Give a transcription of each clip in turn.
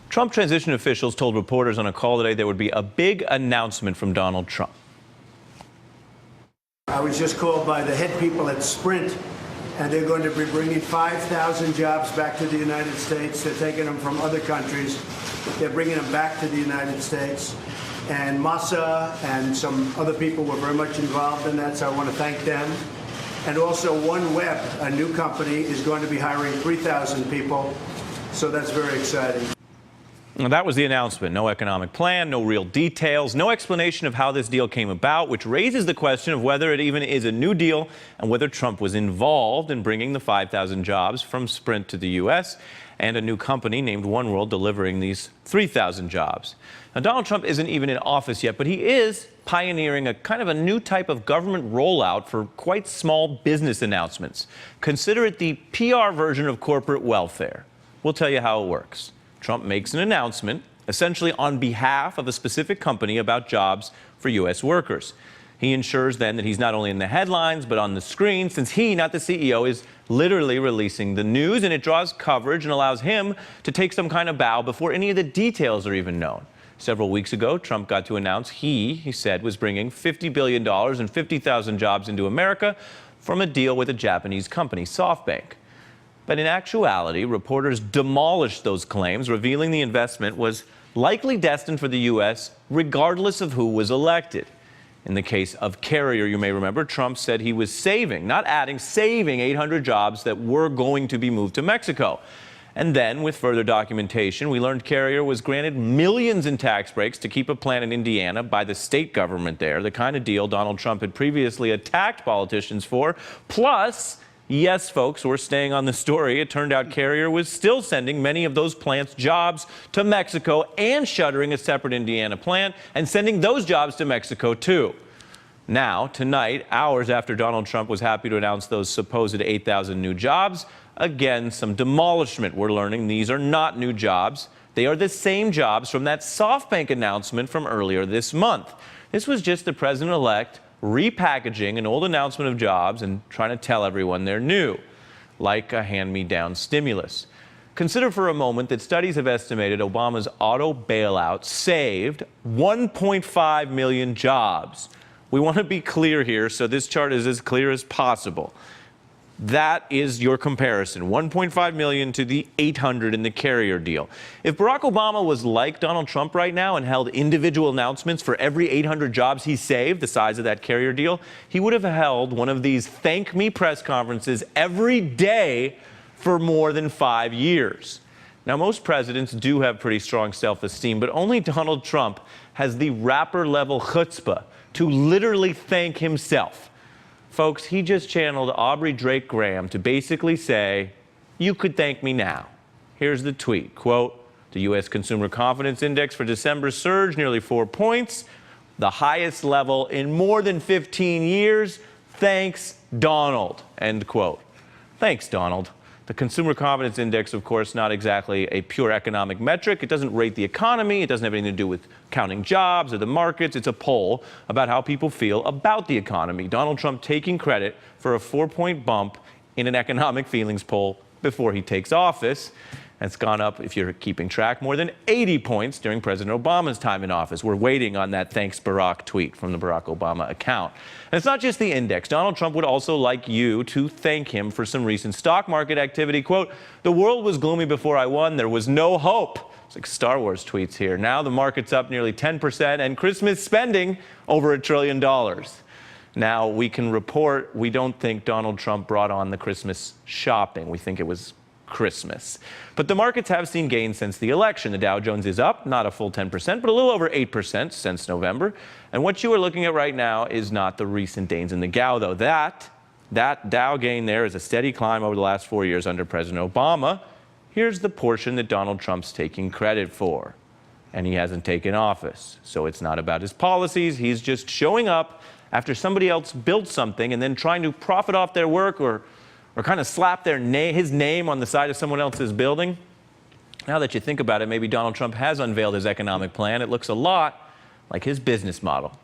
Trump transition officials told reporters on a call today there would be a big announcement from Donald Trump. I was just called by the head people at Sprint, and they're going to be bringing 5,000 jobs back to the United States. They're taking them from other countries. They're bringing them back to the United States. And Massa and some other people were very much involved in that, so I want to thank them. And also OneWeb, a new company, is going to be hiring 3,000 people, so that's very exciting. Well, that was the announcement. No economic plan, no real details, no explanation of how this deal came about, which raises the question of whether it even is a new deal and whether Trump was involved in bringing the 5,000 jobs from Sprint to the U.S. and a new company named OneWorld delivering these 3,000 jobs. Now, Donald Trump isn't even in office yet, but he is pioneering a kind of a new type of government rollout for quite small business announcements. Consider it the PR version of corporate welfare. We'll tell you how it works. Trump makes an announcement, essentially on behalf of a specific company, about jobs for U.S. workers. He ensures then that he's not only in the headlines, but on the screen, since he, not the CEO, is literally releasing the news, and it draws coverage and allows him to take some kind of bow before any of the details are even known. Several weeks ago, Trump got to announce he said, was bringing $50 billion and 50,000 jobs into America from a deal with a Japanese company, SoftBank. But in actuality, reporters demolished those claims, revealing the investment was likely destined for the U.S. regardless of who was elected. In the case of Carrier, you may remember, Trump said he was saving, not adding, saving 800 jobs that were going to be moved to Mexico. And then, with further documentation, we learned Carrier was granted millions in tax breaks to keep a plant in Indiana by the state government there, the kind of deal Donald Trump had previously attacked politicians for. Plus, yes, folks, we're staying on the story. It turned out Carrier was still sending many of those plants' jobs to Mexico and shuttering a separate Indiana plant and sending those jobs to Mexico, too. Now, tonight, hours after Donald Trump was happy to announce those supposed 8,000 new jobs, again, some demolishment. We're learning these are not new jobs. They are the same jobs from that SoftBank announcement from earlier this month. This was just the president-elect repackaging an old announcement of jobs and trying to tell everyone they're new, like a hand-me-down stimulus. Consider for a moment that studies have estimated Obama's auto bailout saved 1.5 million jobs. We want to be clear here, so this chart is as clear as possible. That is your comparison, 1.5 million to the 800 in the Carrier deal. If Barack Obama was like Donald Trump right now and held individual announcements for every 800 jobs he saved, the size of that Carrier deal, he would have held one of these thank me press conferences every day for more than 5 years. Now, most presidents do have pretty strong self-esteem, but only Donald Trump has the rapper-level chutzpah to literally thank himself. Folks, he just channeled Aubrey Drake Graham to basically say, you could thank me now. Here's the tweet, quote, the U.S. Consumer Confidence Index for December surged nearly 4 points, the highest level in more than 15 years. Thanks, Donald, end quote. Thanks, Donald. The Consumer Confidence Index, of course, not exactly a pure economic metric. It doesn't rate the economy. It doesn't have anything to do with counting jobs or the markets. It's a poll about how people feel about the economy. Donald Trump taking credit for a 4-point bump in an economic feelings poll before he takes office. It's gone up, if you're keeping track, more than 80 points during President Obama's time in office. We're waiting on that thanks Barack tweet from the Barack Obama account. And it's not just the index. Donald Trump would also like you to thank him for some recent stock market activity. Quote, the world was gloomy before I won. There was no hope. It's like Star Wars tweets here. Now the market's up nearly 10% and Christmas spending over $1 trillion. Now we can report we don't think Donald Trump brought on the Christmas shopping. We think it was Christmas. But the markets have seen gains since the election. The Dow Jones is up, not a full 10%, but a little over 8% since November. And what you are looking at right now is not the recent gains in the Dow, though. That Dow gain there is a steady climb over the last 4 years under President Obama. Here's the portion that Donald Trump's taking credit for. And he hasn't taken office. So it's not about his policies. He's just showing up after somebody else built something and then trying to profit off their work or kind of slap his name on the side of someone else's building. Now that you think about it, maybe Donald Trump has unveiled his economic plan. It looks a lot like his business model.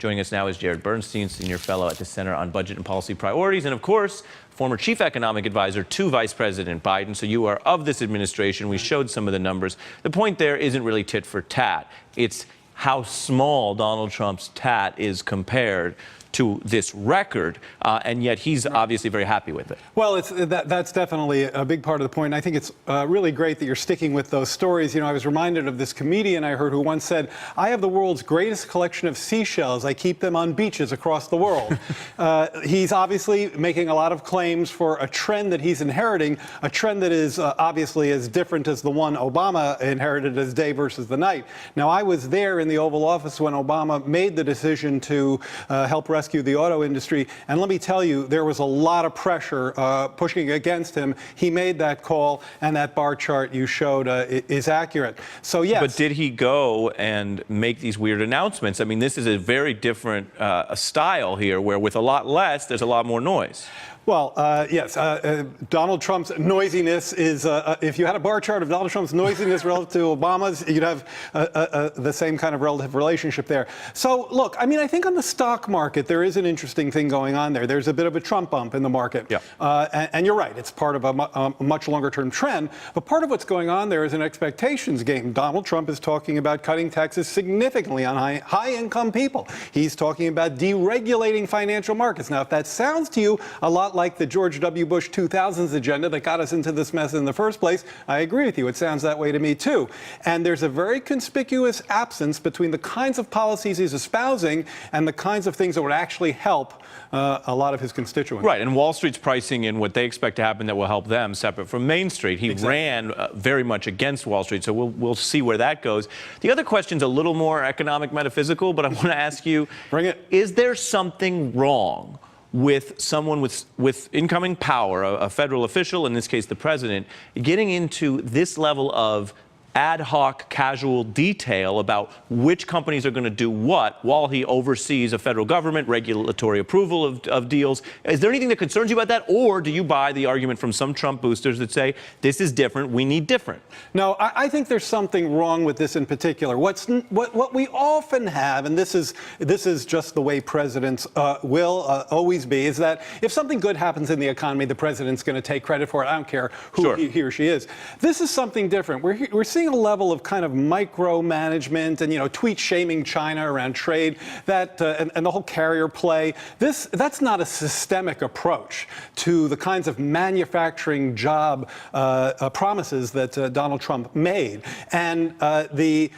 Joining us now is Jared Bernstein, Senior Fellow at the Center on Budget and Policy Priorities, and of course, former Chief Economic Advisor to Vice President Biden. So you are of this administration. We showed some of the numbers. The point there isn't really tit for tat. It's how small Donald Trump's tat is compared to this record, and yet he's obviously very happy with it. Well, that's definitely a big part of the point. And I think it's really great that you're sticking with those stories. You know, I was reminded of this comedian I heard who once said, "I have the world's greatest collection of seashells. I keep them on beaches across the world." He's obviously making a lot of claims for a trend that he's inheriting, a trend that is obviously as different as the one Obama inherited as day versus the night. Now, I was there in the Oval Office when Obama made the decision to help rescue the auto industry, and let me tell you, there was a lot of pressure pushing against him. He made that call, and that bar chart you showed is accurate. So yes. But did he go and make these weird announcements? I mean, this is a very different style here, where with a lot less, there's a lot more noise. Well, yes, Donald Trump's noisiness is, if you had a bar chart of Donald Trump's noisiness relative to Obama's, you'd have the same kind of relative relationship there. So, look, I mean, I think on the stock market, there is an interesting thing going on there. There's a bit of a Trump bump in the market. Yeah. And you're right, it's part of a much longer-term trend. But part of what's going on there is an expectations game. Donald Trump is talking about cutting taxes significantly on high-income people. He's talking about deregulating financial markets. Now, if that sounds to you a lot like the George W. Bush 2000s agenda that got us into this mess in the first place, I agree with you. It sounds that way to me, too. And there's a very conspicuous absence between the kinds of policies he's espousing and the kinds of things that would actually help a lot of his constituents. Right, and Wall Street's pricing in what they expect to happen that will help them, separate from Main Street. He ran very much against Wall Street, so we'll see where that goes. The other question's a little more economic metaphysical, but I want to ask you, bring it. Is there something wrong with someone with incoming power, a federal official, in this case the president, getting into this level of ad hoc, casual detail about which companies are going to do what while he oversees a federal government, regulatory approval of deals? Is there anything that concerns you about that? Or do you buy the argument from some Trump boosters that say, this is different, we need different? No, I think there's something wrong with this in particular. What we often have, and this is just the way presidents will always be, is that if something good happens in the economy, the president's going to take credit for it. I don't care who he or she is. This is something different. We're seeing a level of kind of micromanagement and, you know, tweet shaming China around trade, that and the whole carrier play. That's not a systemic approach to the kinds of manufacturing job promises that Donald Trump made. And those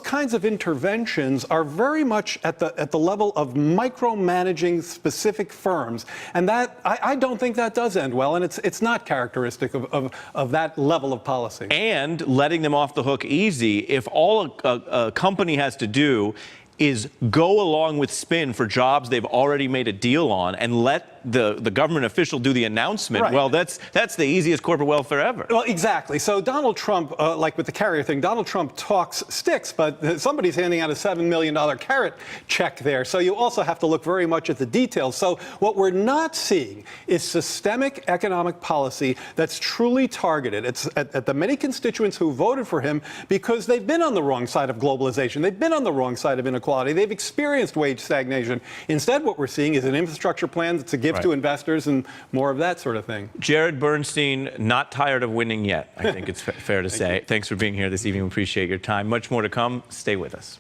kinds of interventions are very much at the level of micromanaging specific firms, and that I don't think that does end well, and it's not characteristic of that level of policy. And letting them off the hook easy. If all a company has to do is go along with spin for jobs they've already made a deal on and let the government official do the announcement, right. Well, that's the easiest corporate welfare ever. Well, exactly. So Donald Trump, like with the carrier thing, Donald Trump talks sticks, but somebody's handing out a $7 million carrot check there. So you also have to look very much at the details. So what we're not seeing is systemic economic policy that's truly targeted. It's at the many constituents who voted for him because they've been on the wrong side of globalization. They've been on the wrong side of inequality. They've experienced wage stagnation. Instead, what we're seeing is an infrastructure plan that's a gift to investors and more of that sort of thing. Jared Bernstein, not tired of winning yet, I think it's fair to say. Thanks for being here this evening. We appreciate your time. Much more to come. Stay with us.